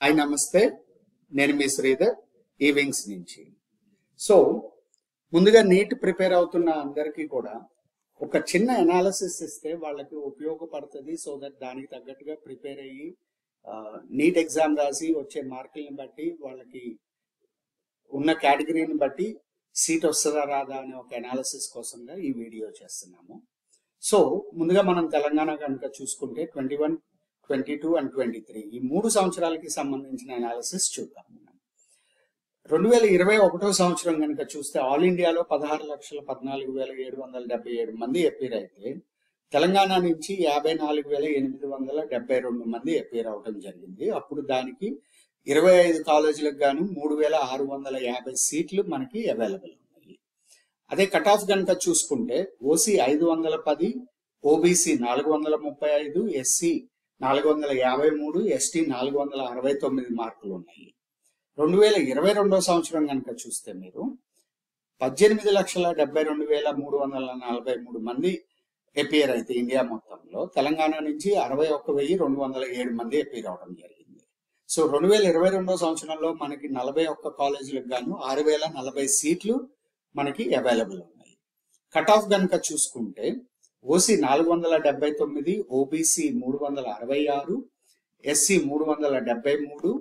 Hi నమస్తే, నేను మీ శ్రీధర్ ఈ వింగ్స్ నుంచి. సో ముందుగా నీట్ ప్రిపేర్ అవుతున్న అందరికీ కూడా ఒక చిన్న అనాలిసిస్ ఇస్తే వాళ్ళకి ఉపయోగపడుతుంది. సో దట్ దానికి తగ్గట్టుగా ప్రిపేర్ అయ్యి నీట్ ఎగ్జామ్ రాసి వచ్చే మార్కులను బట్టి వాళ్ళకి ఉన్న కేటగిరీని బట్టి సీట్ వస్తుందా రాదా అనే ఒక అనాలిసిస్ కోసంగా ఈ వీడియో చేస్తున్నాము. సో ముందుగా మనం తెలంగాణ కనుక చూసుకుంటే 21, 22 and 23 ఈ 3 సంవత్సరాలకి సంబంధించిన అనాలిసిస్ చూద్దాం. 2021 సంవత్సరం కనుక చూస్తే ఆల్ ఇండియాలో 16,14,777 మంది అపీర్ అయితే తెలంగాణ నుంచి 54,872 మంది అపీర్ అవడం జరిగింది. అప్పుడు దానికి 25 కాలేజీలకు గాను 3,650 సీట్లు మనకి అవైలబుల్ ఉన్నాయి. అదే కట్ ఆఫ్ కనుక చూసుకుంటే ఓసీ 510, ఓబీసీ 435, ఎస్సీ 453, ఎస్టీ 469 మార్కులు ఉన్నాయి. 2022 సంవత్సరం కనుక చూస్తే మీరు 18,72,343 మంది అపీర్ అయితే ఇండియా మొత్తంలో తెలంగాణ నుంచి 61,207 మంది అపీర్ అవడం జరిగింది. సో 2022 సంవత్సరంలో మనకి 41 కాలేజీలకు గాను 6,040 సీట్లు మనకి అవైలబుల్ ఉన్నాయి. కట్ ఆఫ్ కనుక చూసుకుంటే OC 479, OBC 366, SC 373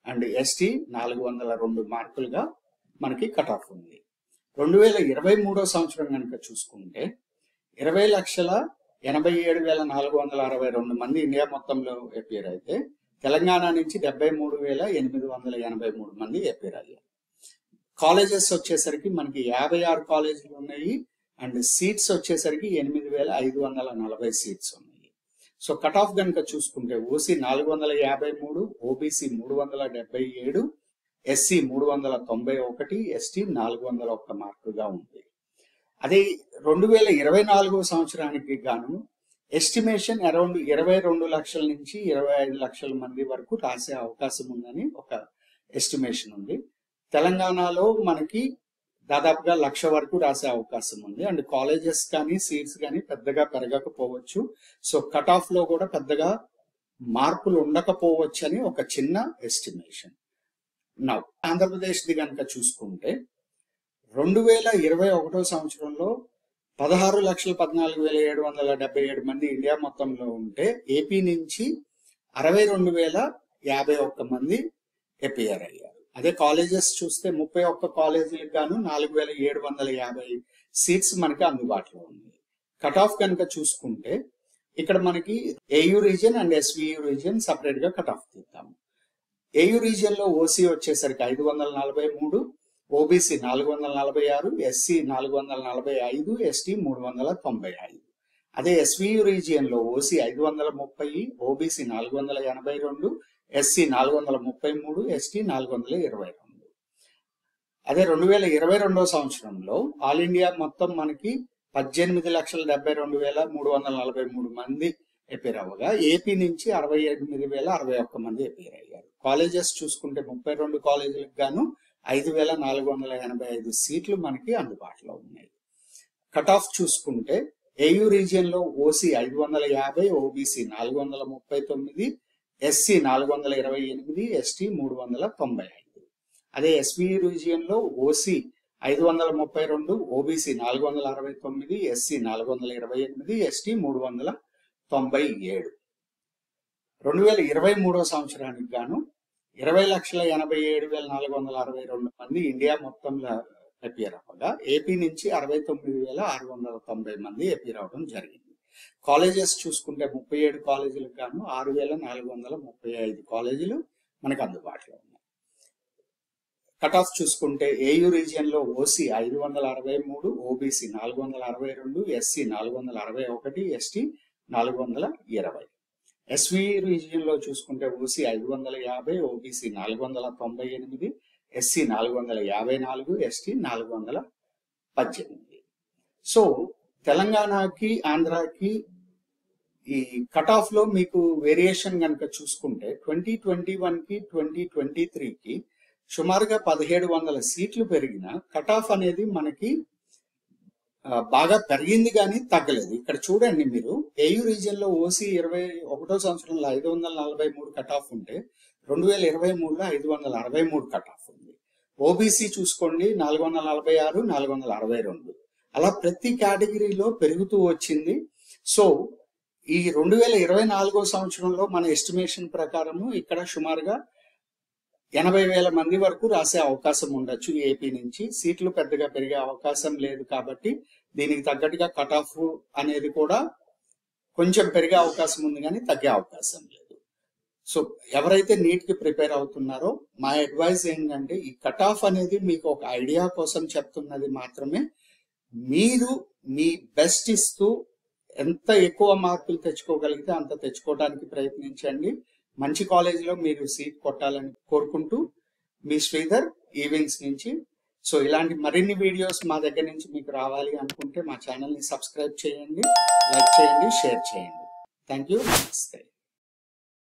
and ST 402 మార్కులుగా మనకి కట్ ఆఫ్ ఉంది. 2023 సంవత్సరం కనుక చూసుకుంటే 20,87,462 మంది ఇండియా మొత్తంలో అపీర్ అయితే తెలంగాణ నుంచి 73,883 మంది అపీర్ అయ్యారు. కాలేజెస్ వచ్చేసరికి మనకి 56 కాలేజీలు ఉన్నాయి అండ్ సీట్స్ వచ్చేసరికి 8,540 సీట్స్ ఉన్నాయి. సో కట్ ఆఫ్ కనుక చూసుకుంటే ఓసీ 453, ఓబీసీ 377, ఎస్సీ 391, ఎస్టీ 401 మార్కుగా ఉంది. అదే 2024 సంవత్సరానికి గాను ఎస్టిమేషన్ అరౌండ్ 22 లక్షల నుంచి 25 లక్షల మంది వరకు రాసే అవకాశం ఉందని ఒక ఎస్టిమేషన్ ఉంది. తెలంగాణలో మనకి దాదాపుగా 1,00,000 వరకు రాసే అవకాశం ఉంది అండ్ కాలేజెస్ కానీ సీట్స్ కానీ పెద్దగా పెరగకపోవచ్చు. సో కట్ ఆఫ్ లో కూడా పెద్దగా మార్పులు ఉండకపోవచ్చు అని ఒక చిన్న ఎస్టిమేషన్. నా ఆంధ్రప్రదేశ్ది కనుక చూసుకుంటే 2021 సంవత్సరంలో 16,14,777 మంది ఇండియా మొత్తంలో ఉంటే ఏపీ నుంచి 62,051 మంది అపియర్ అయ్యారు. అదే కాలేజెస్ చూస్తే 31 కాలేజీలకు గాను 4,750 సీట్స్ మనకి అందుబాటులో ఉంది. కట్ ఆఫ్ కనుక చూసుకుంటే ఇక్కడ మనకి AU region and SVU region separate గా కట్ ఆఫ్ తీద్దాము. ఏయూ రీజియన్ లో ఓసీ వచ్చేసరికి 543, ఓబీసీ 446, ఎస్సీ 445, ఎస్టీ 395. అదే ఎస్వియు రీజియన్ లో ఓసీ 530, ఓబీసీ 482, ఎస్సీ 433, ఎస్టీ 422. అదే 2022 సంవత్సరంలో ఆల్ ఇండియా మొత్తం మనకి 18,72,343 మంది అపీర్ అవ్వగా ఏపీ నుంచి 68,061 మంది అపీర్ అయ్యారు. కాలేజెస్ చూసుకుంటే 32 కాలేజీలకు గాను 5,485 సీట్లు మనకి అందుబాటులో ఉన్నాయి. కట్ ఆఫ్ చూసుకుంటే ఏయూ రీజియన్ లో ఓసీ 550, ఓబీసీ 439, ఎస్సీ 428, ఎస్టీ 395. అదే ఎస్వియు రీజియన్ లో ఓసీ 532, ఓబీసీ 469, ఎస్సీ 428, ఎస్టీ 397. 2023 సంవత్సరానికి గాను 20,87,462 మంది ఇండియా మొత్తంలో అపీర్ అవ్వగా ఏపీ నుంచి 69,690 మంది అపీర్ అవడం జరిగింది. కాలేజెస్ చూసుకుంటే 37 కాలేజీలకు గాను 6,435 కాలేజీలు మనకు అందుబాటులో ఉన్నాయి. కట్ ఆఫ్ చూసుకుంటే ఏయూ రీజియన్ లో OC 563, OBC 462, SC 461, ST 420. SVU region లో చూసుకుంటే OC 550, OBC 498, SC 454, ST 418. So తెలంగాణకి ఆంధ్రాకి ఈ కట్ ఆఫ్ లో మీకు వేరియేషన్ కనుక చూసుకుంటే 2021కి 2023కి సుమారుగా 1,700 సీట్లు పెరిగిన కట్ ఆఫ్ అనేది మనకి బాగా పెరిగింది కానీ తగ్గలేదు. ఇక్కడ చూడండి మీరు ఏయూ రీజియన్ లో ఓసీ 21 సంవత్సరంలో 543 కట్ ఆఫ్ ఉంటే 2023లో 563 కట్ ఆఫ్ ఉంది. ఓబీసీ చూసుకోండి 446, 462. అలా ప్రతి కేటగిరీలో పెరుగుతూ వచ్చింది. సో ఈ 2024 సంవత్సరంలో మన ఎస్టిమేషన్ ప్రకారము ఇక్కడ సుమారుగా 80,000 మంది వరకు రాసే అవకాశం ఉండొచ్చు. ఏపీ నుంచి సీట్లు పెద్దగా పెరిగే అవకాశం లేదు కాబట్టి దీనికి తగ్గట్టుగా కట్ ఆఫ్ అనేది కూడా కొంచెం పెరిగే అవకాశం ఉంది కానీ తగ్గే అవకాశం లేదు. సో ఎవరైతే నీట్ కి ప్రిపేర్ అవుతున్నారో మా అడ్వైస్ ఏంటంటే ఈ కట్ ఆఫ్ అనేది మీకు ఒక ఐడియా కోసం చెప్తున్నది మాత్రమే. మీరు మీ బెస్ట్ ఇస్తూ ఎంత ఎక్కువ మార్కులు తెచ్చుకోగలిగితే అంత తెచ్చుకోవడానికి ప్రయత్నించండి. మంచి కాలేజీలో మీరు సీట్ కొట్టాలని కోరుకుంటూ మీ శ్రీధర్ ఈవెంట్స్ నుంచి. సో ఇలాంటి మరిన్ని వీడియోస్ మా దగ్గర నుంచి మీకు రావాలి అనుకుంటే మా ఛానల్ని సబ్స్క్రైబ్ చేయండి, లైక్ చేయండి, షేర్ చేయండి. Thank you. నమస్తే.